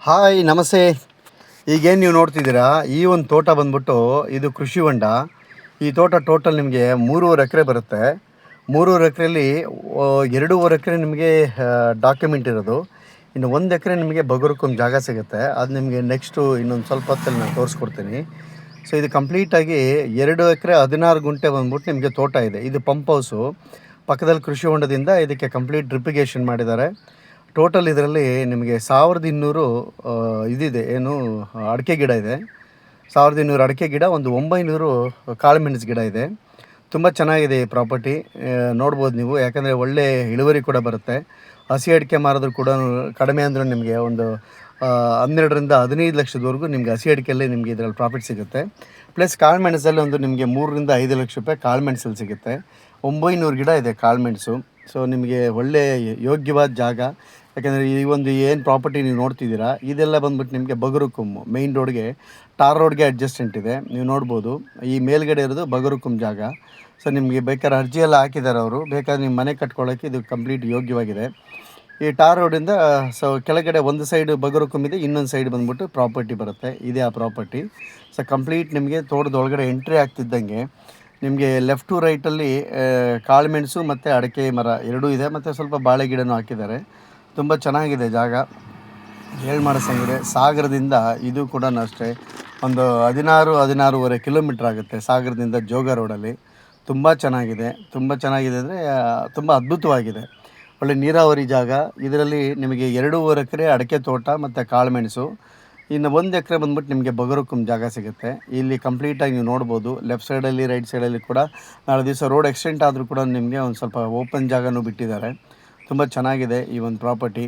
Hi ನಮಸ್ತೆ. ಈಗೇನು ನೀವು ನೋಡ್ತಿದ್ದೀರಾ, ಈ ಒಂದು ತೋಟ ಬಂದ್ಬಿಟ್ಟು ಇದು ಕೃಷಿ ಹೊಂಡ. ಈ ತೋಟ ಟೋಟಲ್ ನಿಮಗೆ 3.5 ಎಕರೆ ಬರುತ್ತೆ. 3.5 ಎಕರೆಯಲ್ಲಿ 2.5 ಎಕರೆ ನಿಮಗೆ ಡಾಕ್ಯುಮೆಂಟ್ ಇರೋದು. ಇನ್ನು 1 ಎಕರೆ ನಿಮಗೆ ಬಗರುಕೊಂದು ಜಾಗ ಸಿಗುತ್ತೆ. ಅದು ನಿಮಗೆ ನೆಕ್ಸ್ಟು ಇನ್ನೊಂದು ಸ್ವಲ್ಪ ಹೊತ್ತಲ್ಲಿ ನಾನು ತೋರಿಸ್ಕೊಡ್ತೀನಿ. ಸೊ ಇದು ಕಂಪ್ಲೀಟಾಗಿ 2 ಎಕರೆ 16 ಗುಂಟೆ ಬಂದ್ಬಿಟ್ಟು ನಿಮಗೆ ತೋಟ ಇದೆ. ಇದು ಪಂಪ್ ಹೌಸು. ಪಕ್ಕದಲ್ಲಿ ಕೃಷಿ ಹೊಂಡದಿಂದ ಇದಕ್ಕೆ ಕಂಪ್ಲೀಟ್ ಡ್ರಿಪ್ಪಿಗೇಷನ್ ಮಾಡಿದ್ದಾರೆ. ಟೋಟಲ್ ಇದರಲ್ಲಿ ನಿಮಗೆ 1200 ಇದಿದೆ, ಏನು ಅಡಿಕೆ ಗಿಡ ಇದೆ. 1200 ಅಡಿಕೆ ಗಿಡ, ಒಂದು 900 ಕಾಳುಮೆಣಸು ಗಿಡ ಇದೆ. ತುಂಬ ಚೆನ್ನಾಗಿದೆ ಈ ಪ್ರಾಪರ್ಟಿ. ನೋಡ್ಬೋದು ನೀವು, ಯಾಕಂದರೆ ಒಳ್ಳೆ ಇಳುವರಿ ಕೂಡ ಬರುತ್ತೆ. ಹಸಿ ಅಡಿಕೆ ಮಾರಿದ್ರು ಕೂಡ ಕಡಿಮೆ ಅಂದರೂ ನಿಮಗೆ ಒಂದು 12ರಿಂದ 15 ಲಕ್ಷದವರೆಗೂ ನಿಮಗೆ ಹಸಿ ಅಡಿಕೆಯಲ್ಲೇ ನಿಮಗೆ ಇದರಲ್ಲಿ ಪ್ರಾಫಿಟ್ ಸಿಗುತ್ತೆ. ಪ್ಲಸ್ ಕಾಳುಮೆಣಸಲ್ಲಿ ಒಂದು ನಿಮಗೆ 3ರಿಂದ 5 ಲಕ್ಷ ರೂಪಾಯಿ ಕಾಳುಮೆಣಸಲ್ಲಿ ಸಿಗುತ್ತೆ. 900 ಗಿಡ ಇದೆ ಕಾಳುಮೆಣಸು. ಸೊ ನಿಮಗೆ ಒಳ್ಳೆ ಯೋಗ್ಯವಾದ ಜಾಗ. ಯಾಕೆಂದರೆ ಈ ಒಂದು ಏನು ಪ್ರಾಪರ್ಟಿ ನೀವು ನೋಡ್ತಿದ್ದೀರಾ, ಇದೆಲ್ಲ ಬಂದ್ಬಿಟ್ಟು ನಿಮಗೆ ಬಗರುಕುಮ್ ಮೇಯ್ನ್ ರೋಡ್ಗೆ, ಟಾರ್ ರೋಡ್ಗೆ ಅಡ್ಜಸ್ಟೆಂಟ್ ಇದೆ. ನೀವು ನೋಡ್ಬೋದು, ಈ ಮೇಲ್ಗಡೆ ಇರೋದು ಬಗರುಕುಮ್ ಜಾಗ. ಸೊ ನಿಮಗೆ ಬೇಕಾದ್ರೆ ಅರ್ಜಿ ಎಲ್ಲ ಹಾಕಿದ್ದಾರೆ ಅವರು. ಬೇಕಾದ್ರೆ ನಿಮ್ಮ ಮನೆ ಕಟ್ಕೊಳ್ಳೋಕ್ಕೆ ಇದು ಕಂಪ್ಲೀಟ್ ಯೋಗ್ಯವಾಗಿದೆ. ಈ ಟಾರ್ ರೋಡಿಂದ ಸೊ ಕೆಳಗಡೆ ಒಂದು ಸೈಡ್ ಬಗರುಕುಮ್ ಇದೆ, ಇನ್ನೊಂದು ಸೈಡ್ ಬಂದ್ಬಿಟ್ಟು ಪ್ರಾಪರ್ಟಿ ಬರುತ್ತೆ. ಇದೇ ಆ ಪ್ರಾಪರ್ಟಿ. ಸೊ ಕಂಪ್ಲೀಟ್ ನಿಮಗೆ ತೋಟದೊಳಗಡೆ ಎಂಟ್ರಿ ಆಗ್ತಿದ್ದಂಗೆ ನಿಮಗೆ ಲೆಫ್ಟ್ ಟು ರೈಟಲ್ಲಿ ಕಾಳುಮೆಣಸು ಮತ್ತು ಅಡಿಕೆ ಮರ ಎರಡೂ ಇದೆ, ಮತ್ತು ಸ್ವಲ್ಪ ಬಾಳೆ ಗಿಡನೂ ಹಾಕಿದ್ದಾರೆ. ತುಂಬ ಚೆನ್ನಾಗಿದೆ ಜಾಗ, ಮಾಡಸಂಗಿದೆ. ಸಾಗರದಿಂದ ಇದು ಕೂಡ ಅಷ್ಟೇ ಒಂದು 16-16.5 ಕಿಲೋಮೀಟ್ರ್ ಆಗುತ್ತೆ ಸಾಗರದಿಂದ ಜೋಗ ರೋಡಲ್ಲಿ. ತುಂಬ ಚೆನ್ನಾಗಿದೆ. ತುಂಬ ಚೆನ್ನಾಗಿದೆ ಅಂದರೆ ತುಂಬ ಅದ್ಭುತವಾಗಿದೆ. ಒಳ್ಳೆ ನೀರಾವರಿ ಜಾಗ. ಇದರಲ್ಲಿ ನಿಮಗೆ 2.5 ಎಕರೆ ಅಡಿಕೆ ತೋಟ ಮತ್ತು ಕಾಳುಮೆಣಸು. ಇನ್ನು 1 ಎಕರೆ ಬಂದ್ಬಿಟ್ಟು ನಿಮಗೆ ಬಗರುಕುಮ್ ಜಾಗ ಸಿಗುತ್ತೆ. ಇಲ್ಲಿ ಕಂಪ್ಲೀಟಾಗಿ ನೀವು ನೋಡ್ಬೋದು, ಲೆಫ್ಟ್ ಸೈಡಲ್ಲಿ ರೈಟ್ ಸೈಡಲ್ಲಿ ಕೂಡ ನಾಳೆ ದಿವಸ ರೋಡ್ ಎಕ್ಸ್ಟೆಂಟ್ ಆದರೂ ಕೂಡ ನಿಮಗೆ ಒಂದು ಸ್ವಲ್ಪ ಓಪನ್ ಜಾಗನೂ ಬಿಟ್ಟಿದ್ದಾರೆ. ತುಂಬ ಚೆನ್ನಾಗಿದೆ ಈ ಒಂದು ಪ್ರಾಪರ್ಟಿ.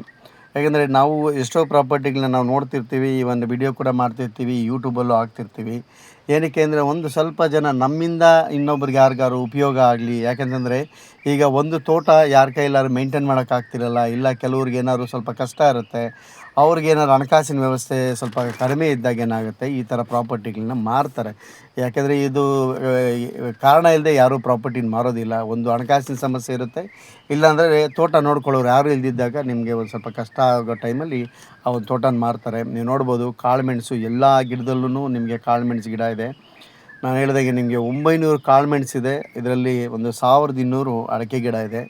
ಯಾಕೆಂದರೆ ನಾವು ಎಷ್ಟೋ ಪ್ರಾಪರ್ಟಿಗಳನ್ನ ನಾವು ನೋಡ್ತಿರ್ತೀವಿ, ಈ ಒಂದು ವಿಡಿಯೋ ಕೂಡ ಮಾಡ್ತಿರ್ತೀವಿ, ಯೂಟ್ಯೂಬಲ್ಲೂ ಹಾಕ್ತಿರ್ತೀವಿ. ಏನಕ್ಕೆ ಅಂದರೆ ಒಂದು ಸ್ವಲ್ಪ ಜನ ನಮ್ಮಿಂದ ಇನ್ನೊಬ್ರಿಗೆ ಯಾರಿಗಾರು ಉಪಯೋಗ ಆಗಲಿ. ಯಾಕೆಂತಂದರೆ ಈಗ ಒಂದು ತೋಟ ಯಾರ ಕೈಲಾದ್ರು ಮೇಂಟೈನ್ ಮಾಡೋಕ್ಕಾಗ್ತಿರಲ್ಲ, ಇಲ್ಲ ಕೆಲವ್ರಿಗೆ ಏನಾದ್ರು ಸ್ವಲ್ಪ ಕಷ್ಟ ಇರುತ್ತೆ, ಅವ್ರಿಗೇನಾದ್ರು ಹಣಕಾಸಿನ ವ್ಯವಸ್ಥೆ ಸ್ವಲ್ಪ ಕಡಿಮೆ ಇದ್ದಾಗ ಏನಾಗುತ್ತೆ, ಈ ಥರ ಪ್ರಾಪರ್ಟಿಗಳನ್ನ ಮಾರ್ತಾರೆ. ಯಾಕೆಂದರೆ ಇದು ಕಾರಣ ಇಲ್ಲದೆ ಯಾರೂ ಪ್ರಾಪರ್ಟಿನ ಮಾರೋದಿಲ್ಲ. ಒಂದು ಹಣಕಾಸಿನ ಸಮಸ್ಯೆ ಇರುತ್ತೆ, ಇಲ್ಲಾಂದರೆ ತೋಟ ನೋಡ್ಕೊಳ್ಳೋರು ಯಾರೂ ಇಲ್ದಿದ್ದಾಗ ನಿಮಗೆ ಒಂದು ಸ್ವಲ್ಪ ಕಷ್ಟ ಆಗೋ ಟೈಮಲ್ಲಿ ಆ ಒಂದು ತೋಟನ ಮಾರ್ತಾರೆ. ನೀವು ನೋಡ್ಬೋದು, ಕಾಳುಮೆಣಸು ಎಲ್ಲ ಗಿಡದಲ್ಲೂ ನಿಮಗೆ ಕಾಳುಮೆಣಸು ಗಿಡ ಇದೆ. ನಾನು ಹೇಳಿದಾಗೆ ನಿಮಗೆ 900 ಕಾಳುಮೆಣಸಿದೆ. ಇದರಲ್ಲಿ ಒಂದು 1200 ಅಡಿಕೆ ಗಿಡ ಇದೆ.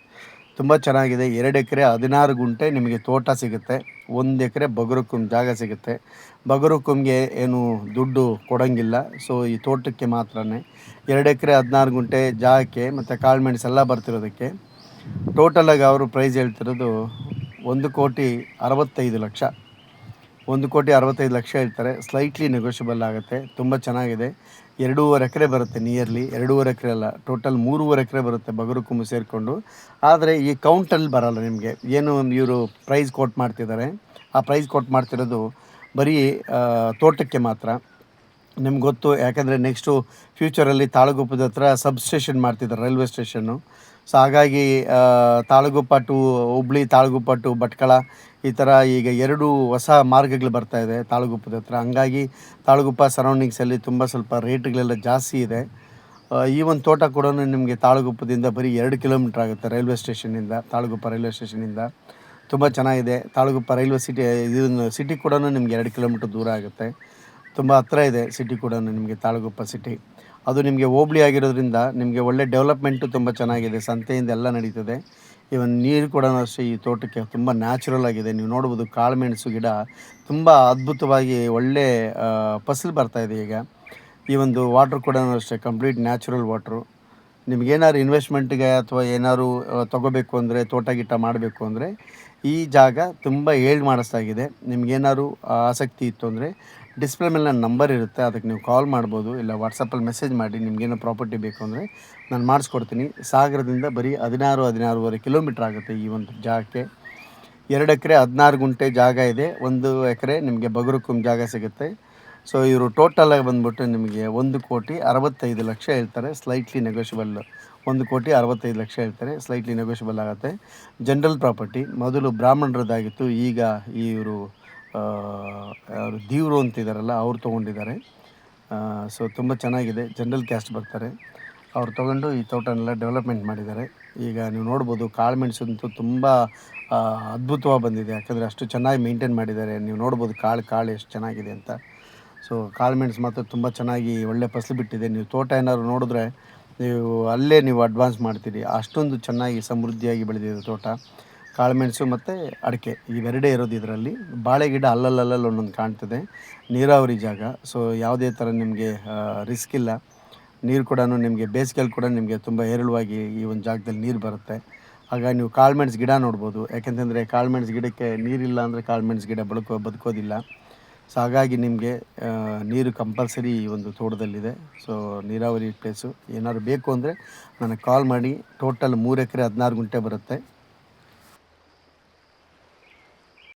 ತುಂಬ ಚೆನ್ನಾಗಿದೆ. 2 ಎಕರೆ 16 ಗುಂಟೆ ನಿಮಗೆ ತೋಟ ಸಿಗುತ್ತೆ. 1 ಎಕರೆ ಬಗರುಕುಮ್ ಜಾಗ ಸಿಗುತ್ತೆ. ಬಗರುಕುಮ್ಗೆ ಏನು ದುಡ್ಡು ಕೊಡೋಂಗಿಲ್ಲ. ಸೊ ಈ ತೋಟಕ್ಕೆ ಮಾತ್ರನೇ 2 ಎಕರೆ 16 ಗುಂಟೆ ಜಾಗಕ್ಕೆ ಮತ್ತು ಕಾಳುಮೆಣಸೆಲ್ಲ ಬರ್ತಿರೋದಕ್ಕೆ ಟೋಟಲಾಗಿ ಅವರು ಪ್ರೈಸ್ ಹೇಳ್ತಿರೋದು 1,65,00,000. 1,65,00,000 ಹೇಳ್ತಾರೆ. ಸ್ಲೈಟ್ಲಿ ನೆಗೋಷಿಯಬಲ್ ಆಗುತ್ತೆ. ತುಂಬ ಚೆನ್ನಾಗಿದೆ. 2.5 ಎಕರೆ ಬರುತ್ತೆ, ನಿಯರ್ಲಿ 2.5 ಎಕರೆ ಅಲ್ಲ, ಟೋಟಲ್ 3.5 ಎಕರೆ ಬರುತ್ತೆ ಬಗರುಕುಂಬು ಸೇರಿಕೊಂಡು. ಆದರೆ ಈ ಕೌಂಟಲ್ಲಿ ಬರೋಲ್ಲ ನಿಮಗೆ. ಏನು ಇವರು ಪ್ರೈಸ್ ಕೋಟ್ ಮಾಡ್ತಿದ್ದಾರೆ, ಆ ಪ್ರೈಸ್ ಕೋಟ್ ಮಾಡ್ತಿರೋದು ಬರೀ ತೋಟಕ್ಕೆ ಮಾತ್ರ. ನಿಮ್ಗೆ ಗೊತ್ತು, ಯಾಕಂದರೆ ನೆಕ್ಸ್ಟು ಫ್ಯೂಚರಲ್ಲಿ ತಾಳಗುಪ್ಪದ ಹತ್ರ ಸಬ್ಸ್ಟೇಷನ್ ಮಾಡ್ತಿದ್ದಾರೆ, ರೈಲ್ವೆ ಸ್ಟೇಷನ್ನು. ಸೊ ಹಾಗಾಗಿ ತಾಳಗುಪ್ಪ ಟು ಹುಬ್ಳಿ, ತಾಳಗುಪ್ಪ ಟು ಭಟ್ಕಳ, ಈ ಥರ ಈಗ 2 ಹೊಸ ಮಾರ್ಗಗಳು ಬರ್ತಾಯಿದೆ ತಾಳಗುಪ್ಪದ ಹತ್ರ. ಹಂಗಾಗಿ ತಾಳಗುಪ್ಪ ಸರೌಂಡಿಂಗ್ಸಲ್ಲಿ ತುಂಬ ಸ್ವಲ್ಪ ರೇಟ್ಗಳೆಲ್ಲ ಜಾಸ್ತಿ ಇದೆ. ಈ ಒಂದು ತೋಟ ಕೂಡ ನಿಮಗೆ ತಾಳಗುಪ್ಪದಿಂದ ಬರೀ 2 ಕಿಲೋಮೀಟ್ರ್ ಆಗುತ್ತೆ ರೈಲ್ವೆ ಸ್ಟೇಷನ್ನಿಂದ, ತಾಳಗುಪ್ಪ ರೈಲ್ವೆ ಸ್ಟೇಷನ್ನಿಂದ. ತುಂಬ ಚೆನ್ನಾಗಿದೆ. ತಾಳಗುಪ್ಪ ರೈಲ್ವೆ ಸಿಟಿ ಕೂಡ ನಿಮಗೆ 2 ಕಿಲೋಮೀಟ್ರ್ ದೂರ ಆಗುತ್ತೆ. ತುಂಬ ಹತ್ತಿರ ಇದೆ ಸಿಟಿ ಕೂಡ ನಿಮಗೆ, ತಾಳಗುಪ್ಪ ಸಿಟಿ. ಅದು ನಿಮಗೆ ಹೋಬಳಿ ಆಗಿರೋದ್ರಿಂದ ನಿಮಗೆ ಒಳ್ಳೆ ಡೆವಲಪ್ಮೆಂಟು ತುಂಬ ಚೆನ್ನಾಗಿದೆ. ಸಂತೆಯಿಂದ ಎಲ್ಲ ನಡೀತದೆ. ಇವನ್ ನೀರು ಕೂಡ ಅಷ್ಟೇ ಈ ತೋಟಕ್ಕೆ ತುಂಬ ನ್ಯಾಚುರಲ್ ಆಗಿದೆ. ನೀವು ನೋಡ್ಬೋದು, ಕಾಳುಮೆಣಸು ಗಿಡ ತುಂಬ ಅದ್ಭುತವಾಗಿ ಒಳ್ಳೆ ಫಸಲು ಬರ್ತಾಯಿದೆ ಈಗ. ಈ ಒಂದು ವಾಟ್ರ್ ಕೂಡ ಅಷ್ಟೇ ಕಂಪ್ಲೀಟ್ ನ್ಯಾಚುರಲ್ ವಾಟ್ರು. ನಿಮಗೇನಾದ್ರು ಇನ್ವೆಸ್ಟ್ಮೆಂಟಿಗೆ ಅಥವಾ ಏನಾದ್ರು ತೊಗೋಬೇಕು ಅಂದರೆ, ತೋಟ ಗಿಟ ಮಾಡಬೇಕು ಅಂದರೆ ಈ ಜಾಗ ತುಂಬ ಮಾಡಿಸ್ತಾಗಿದೆ. ನಿಮಗೇನಾದ್ರು ಆಸಕ್ತಿ ಇತ್ತು ಅಂದರೆ ಡಿಸ್ಪ್ಲೇ ಮೇಲೆ ನನ್ನ ನಂಬರ್ ಇರುತ್ತೆ, ಅದಕ್ಕೆ ನೀವು ಕಾಲ್ ಮಾಡ್ಬೋದು, ಇಲ್ಲ ವಾಟ್ಸಪ್ಪಲ್ಲಿ ಮೆಸೇಜ್ ಮಾಡಿ. ನಿಮಗೇನೋ ಪ್ರಾಪರ್ಟಿ ಬೇಕು ಅಂದರೆ ನಾನು ಮಾಡಿಸ್ಕೊಡ್ತೀನಿ. ಸಾಗರದಿಂದ ಬರೀ 16-16.5 ಕಿಲೋಮೀಟ್ರ್ ಆಗುತ್ತೆ ಈ ಒಂದು ಜಾಗಕ್ಕೆ. 2 ಎಕರೆ 16 ಗುಂಟೆ ಜಾಗ ಇದೆ. 1 ಎಕರೆ ನಿಮಗೆ ಬಗರುಕುಮ್ ಜಾಗ ಸಿಗುತ್ತೆ. ಸೊ ಇವರು ಟೋಟಲಾಗಿ ಬಂದ್ಬಿಟ್ಟು ನಿಮಗೆ 1,65,00,000 ಹೇಳ್ತಾರೆ. Slightly negotiable. 1,65,00,000 ಹೇಳ್ತಾರೆ, ಸ್ಲೈಟ್ಲಿ ನೆಗೋಷಿಯಬಲ್ ಆಗುತ್ತೆ. General property. ಮೊದಲು ಬ್ರಾಹ್ಮಣರದ್ದಾಗಿತ್ತು, ಈಗ ಇವರು ಅವರು ದೇವರು ಅಂತಿದ್ದಾರಲ್ಲ, ಅವ್ರು ತೊಗೊಂಡಿದ್ದಾರೆ. ಸೊ ತುಂಬ ಚೆನ್ನಾಗಿದೆ. ಜನರಲ್ ಕ್ಯಾಸ್ಟ್ ಬರ್ತಾರೆ. ಅವ್ರು ತೊಗೊಂಡು ಈ ತೋಟನೆಲ್ಲ ಡೆವಲಪ್ಮೆಂಟ್ ಮಾಡಿದ್ದಾರೆ. ಈಗ ನೀವು ನೋಡ್ಬೋದು ಕಾಳುಮೆಣಸಂತೂ ತುಂಬ ಅದ್ಭುತವಾಗಿ ಬಂದಿದೆ. ಯಾಕಂದರೆ ಅಷ್ಟು ಚೆನ್ನಾಗಿ ಮೇಂಟೈನ್ ಮಾಡಿದ್ದಾರೆ. ನೀವು ನೋಡ್ಬೋದು ಕಾಳು ಎಷ್ಟು ಚೆನ್ನಾಗಿದೆ ಅಂತ. ಸೊ ಕಾಳುಮೆಣಸು ಮಾತ್ರ ತುಂಬ ಚೆನ್ನಾಗಿ ಒಳ್ಳೆ ಫಸಲು ಬಿಟ್ಟಿದೆ. ನೀವು ತೋಟ ಏನಾದ್ರು ನೋಡಿದ್ರೆ ನೀವು ಅಡ್ವಾನ್ಸ್ ಮಾಡ್ತೀರಿ. ಅಷ್ಟೊಂದು ಚೆನ್ನಾಗಿ ಸಮೃದ್ಧಿಯಾಗಿ ಬೆಳೆದಿದೆ ತೋಟ. ಕಾಳುಮೆಣಸು ಮತ್ತು ಅಡಿಕೆ ಇವೆರಡೇ ಇರೋದು ಇದರಲ್ಲಿ. ಬಾಳೆ ಗಿಡ ಅಲ್ಲಲ್ಲಿ ಒಂದೊಂದು ಕಾಣ್ತದೆ. ನೀರಾವರಿ ಜಾಗ, ಸೊ ಯಾವುದೇ ಥರ ನಿಮಗೆ ರಿಸ್ಕ್ ಇಲ್ಲ. ನೀರು ಕೂಡ ನಿಮಗೆ ಬೇಸಿಗೆಯಲ್ಲಿ ಕೂಡ ನಿಮಗೆ ತುಂಬ ಹೇರಳವಾಗಿ ಈ ಒಂದು ಜಾಗದಲ್ಲಿ ನೀರು ಬರುತ್ತೆ. ಹಾಗಾಗಿ ನೀವು ಕಾಳುಮೆಣಸು ಗಿಡ ನೋಡ್ಬೋದು. ಯಾಕೆಂತಂದರೆ ಕಾಳುಮೆಣಸು ಗಿಡಕ್ಕೆ ನೀರಿಲ್ಲ ಅಂದರೆ ಕಾಳುಮೆಣಸು ಗಿಡ ಬದುಕೋದಿಲ್ಲ. ಸೊ ಹಾಗಾಗಿ ನಿಮಗೆ ನೀರು ಕಂಪಲ್ಸರಿ ಈ ಒಂದು ತೋಟದಲ್ಲಿದೆ. ಸೊ ನೀರಾವರಿ ಪ್ಲೇಸು. ಏನಾದ್ರು ಬೇಕು ಅಂದರೆ ನನಗೆ ಕಾಲ್ ಮಾಡಿ. ಟೋಟಲ್ 3 ಎಕರೆ 16 ಗುಂಟೆ ಬರುತ್ತೆ.